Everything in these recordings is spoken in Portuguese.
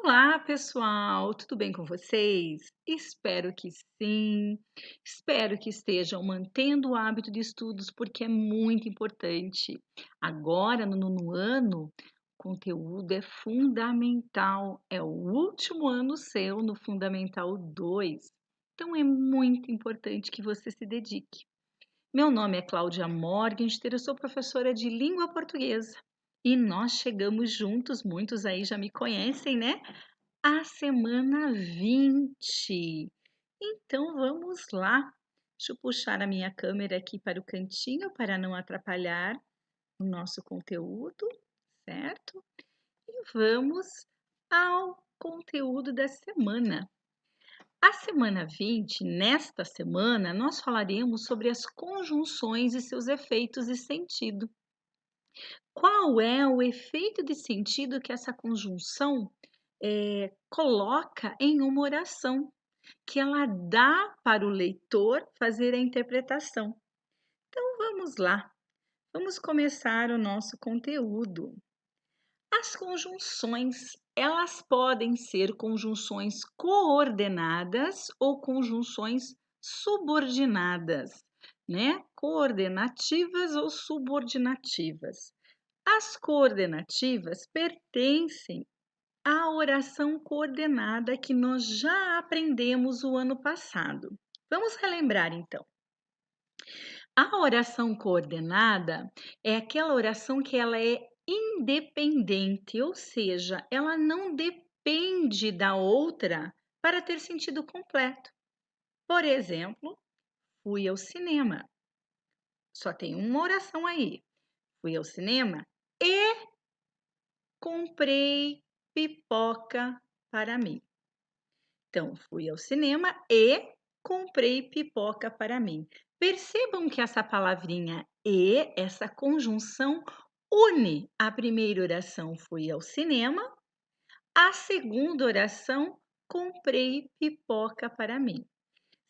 Olá, pessoal, tudo bem com vocês? Espero que sim. Espero que estejam mantendo o hábito de estudos, porque é muito importante. Agora, no nono ano, conteúdo é fundamental. É o último ano seu no Fundamental 2. Então, é muito importante que você se dedique. Meu nome é Cláudia Morgenstern, eu sou professora de língua portuguesa. E nós chegamos juntos, muitos aí já me conhecem, né? A semana 20. Então vamos lá. Deixa eu puxar a minha câmera aqui para o cantinho para não atrapalhar o nosso conteúdo, certo? E vamos ao conteúdo da semana. A semana 20, nesta semana, nós falaremos sobre as conjunções e seus efeitos de sentido. Qual é o efeito de sentido que essa conjunção coloca em uma oração, que ela dá para o leitor fazer a interpretação. Então vamos lá, vamos começar o nosso conteúdo. As conjunções, elas podem ser conjunções coordenadas ou conjunções subordinadas, né? Coordenativas ou subordinativas. As coordenativas pertencem a oração coordenada que nós já aprendemos o ano passado. Vamos relembrar então. A oração coordenada é aquela oração que ela é independente, ou seja, ela não depende da outra para ter sentido completo. Por exemplo, fui ao cinema. Só tem uma oração aí. Fui ao cinema e comprei pipoca para mim. Então, fui ao cinema e comprei pipoca para mim. Percebam que essa palavrinha e, essa conjunção, une a primeira oração, fui ao cinema, a segunda oração, comprei pipoca para mim.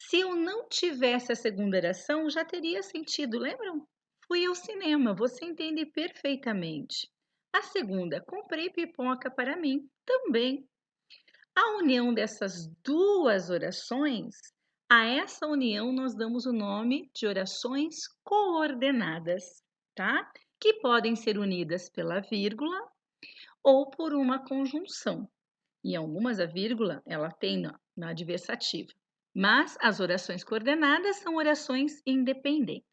Se eu não tivesse a segunda oração, já teria sentido, lembram? Fui ao cinema, você entende perfeitamente. A segunda, comprei pipoca para mim, também. A união dessas duas orações, a essa união nós damos o nome de orações coordenadas, tá? Que podem ser unidas pela vírgula ou por uma conjunção. Em algumas a vírgula ela tem na adversativa, mas as orações coordenadas são orações independentes.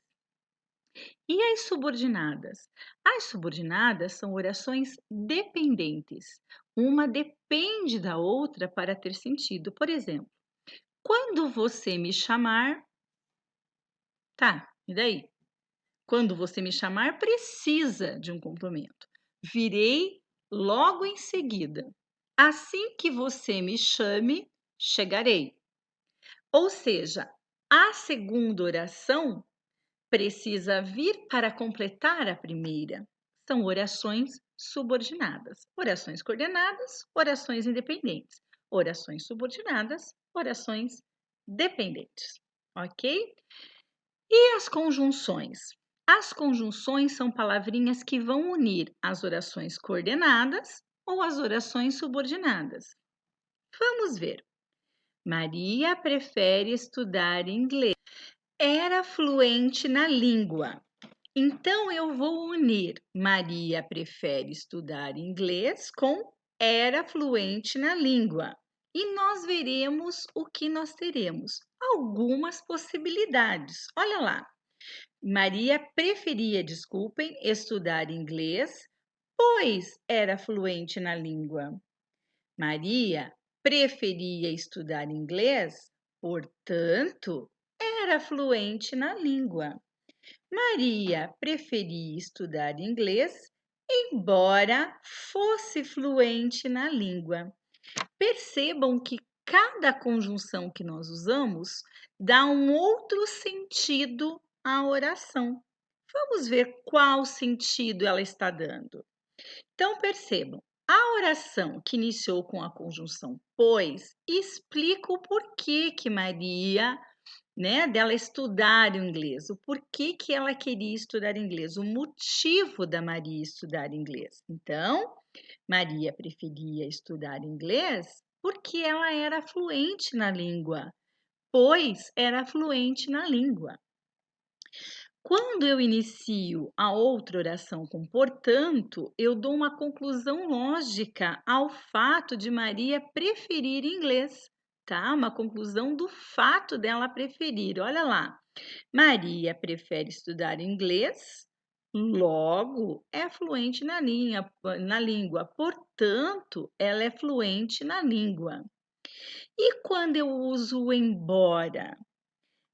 E as subordinadas? As subordinadas são orações dependentes. Uma depende da outra para ter sentido. Por exemplo, quando você me chamar, tá, e daí? Quando você me chamar, precisa de um complemento. Virei logo em seguida. Assim que você me chame, chegarei. Ou seja, a segunda oração precisa vir para completar a primeira. São orações subordinadas. Orações coordenadas, orações independentes. Orações subordinadas, orações dependentes. Ok? E as conjunções? As conjunções são palavrinhas que vão unir as orações coordenadas ou as orações subordinadas. Vamos ver. Maria prefere estudar inglês. Era fluente na língua. Então eu vou unir Maria prefere estudar inglês com era fluente na língua. E nós veremos o que nós teremos. Algumas possibilidades. Olha lá. Maria preferia, desculpem, estudar inglês, pois era fluente na língua. Maria preferia estudar inglês, portanto, era fluente na língua. Maria preferia estudar inglês, embora fosse fluente na língua. Percebam que cada conjunção que nós usamos dá um outro sentido à oração. Vamos ver qual sentido ela está dando. Então, percebam, a oração que iniciou com a conjunção pois explica o porquê que Maria, dela estudar o inglês, o porquê que ela queria estudar inglês, o motivo da Maria estudar inglês. Então, Maria preferia estudar inglês porque ela era fluente na língua, pois era fluente na língua. Quando eu inicio a outra oração com portanto, eu dou uma conclusão lógica ao fato de Maria preferir inglês, tá? Uma conclusão do fato dela preferir. Olha lá. Maria prefere estudar inglês, logo é fluente na língua, portanto, ela é fluente na língua. E quando eu uso o embora?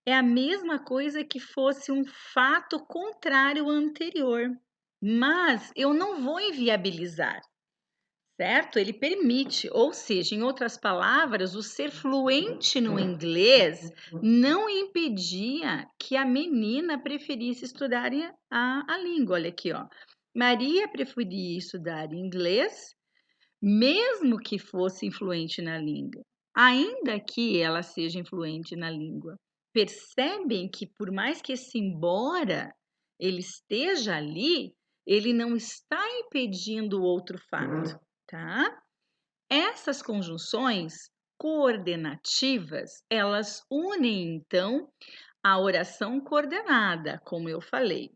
É a mesma coisa que fosse um fato contrário ao anterior, mas eu não vou inviabilizar, certo? Ele permite, ou seja, em outras palavras, o ser fluente no inglês não impedia que a menina preferisse estudar a língua. Olha aqui, ó. Maria preferia estudar inglês, mesmo que fosse influente na língua, ainda que ela seja influente na língua. Percebem que por mais que esse embora ele esteja ali, ele não está impedindo o outro fato, tá? Essas conjunções coordenativas, elas unem então a oração coordenada, como eu falei.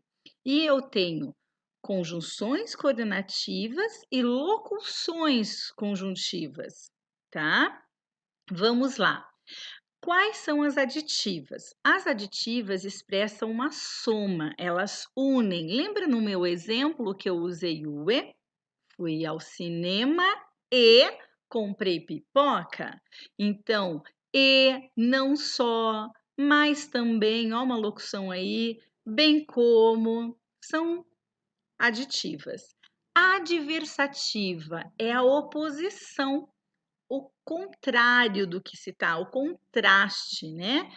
E eu tenho conjunções coordenativas e locuções conjuntivas, tá? Vamos lá. Quais são as aditivas? As aditivas expressam uma soma, elas unem. Lembra no meu exemplo que eu usei o e? Fui ao cinema e comprei pipoca. Então, e não só, mas também, ó, uma locução aí, bem como, são aditivas. Adversativa é a oposição, o contrário do que se tá, o contraste, né?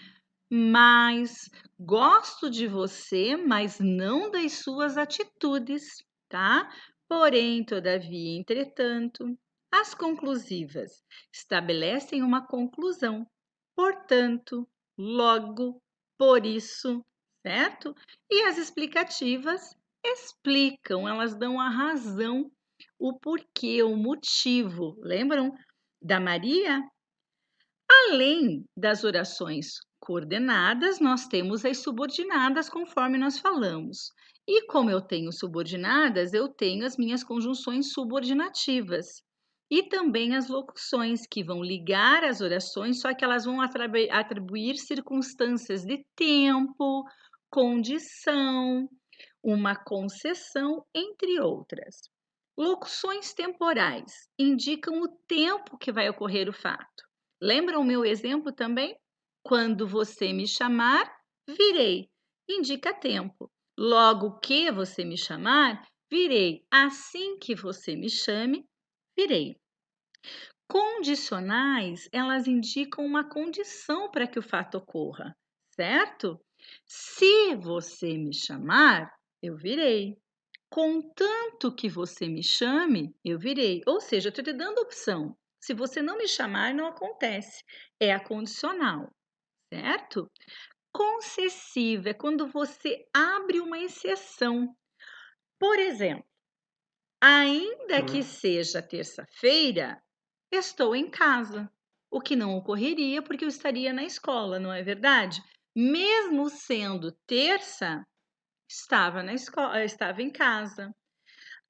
Mas gosto de você, mas não das suas atitudes, tá? Porém, todavia, entretanto, as conclusivas estabelecem uma conclusão. Portanto, logo, por isso, certo? E as explicativas explicam, elas dão a razão, o porquê, o motivo. Lembram da Maria? Além das orações coordenadas, nós temos as subordinadas, conforme nós falamos. E como eu tenho subordinadas, eu tenho as minhas conjunções subordinativas. E também as locuções, que vão ligar as orações, só que elas vão atribuir circunstâncias de tempo, condição, uma concessão, entre outras. Locuções temporais indicam o tempo que vai ocorrer o fato. Lembram o meu exemplo também? Quando você me chamar, virei. Indica tempo. Logo que você me chamar, virei. Assim que você me chame, virei. Condicionais, elas indicam uma condição para que o fato ocorra, certo? Se você me chamar, eu virei. Contanto que você me chame, eu virei. Ou seja, eu estou te dando opção. Se você não me chamar, não acontece. É a condicional, certo? Concessiva é quando você abre uma exceção. Por exemplo, ainda que seja terça-feira, estou em casa. O que não ocorreria porque eu estaria na escola, não é verdade? Mesmo sendo terça, estava na escola, estava em casa.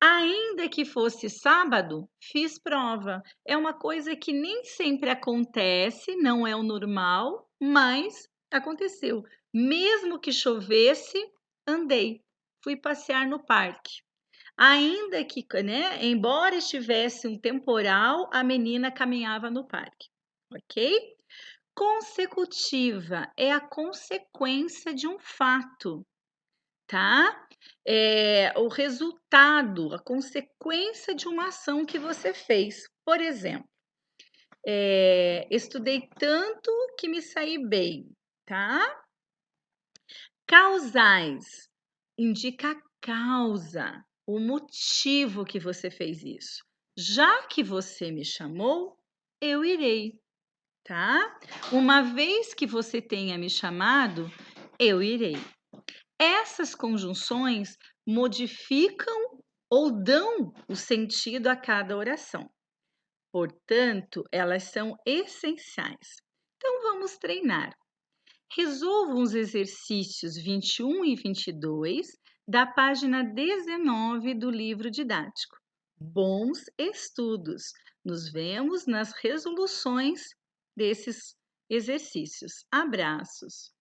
Ainda que fosse sábado, fiz prova. É uma coisa que nem sempre acontece, não é o normal, mas aconteceu. Mesmo que chovesse, andei. Fui passear no parque. Ainda que, né, embora estivesse um temporal, a menina caminhava no parque, ok? Consecutiva é a consequência de um fato, tá? É o resultado, a consequência de uma ação que você fez. Por exemplo, estudei tanto que me saí bem, tá? Causais indica a causa, o motivo que você fez isso. Já que você me chamou, eu irei, tá? Uma vez que você tenha me chamado, eu irei. Essas conjunções modificam ou dão o sentido a cada oração. Portanto, elas são essenciais. Então, vamos treinar. Resolvam os exercícios 21 e 22 da página 19 do livro didático. Bons estudos! Nos vemos nas resoluções desses exercícios. Abraços!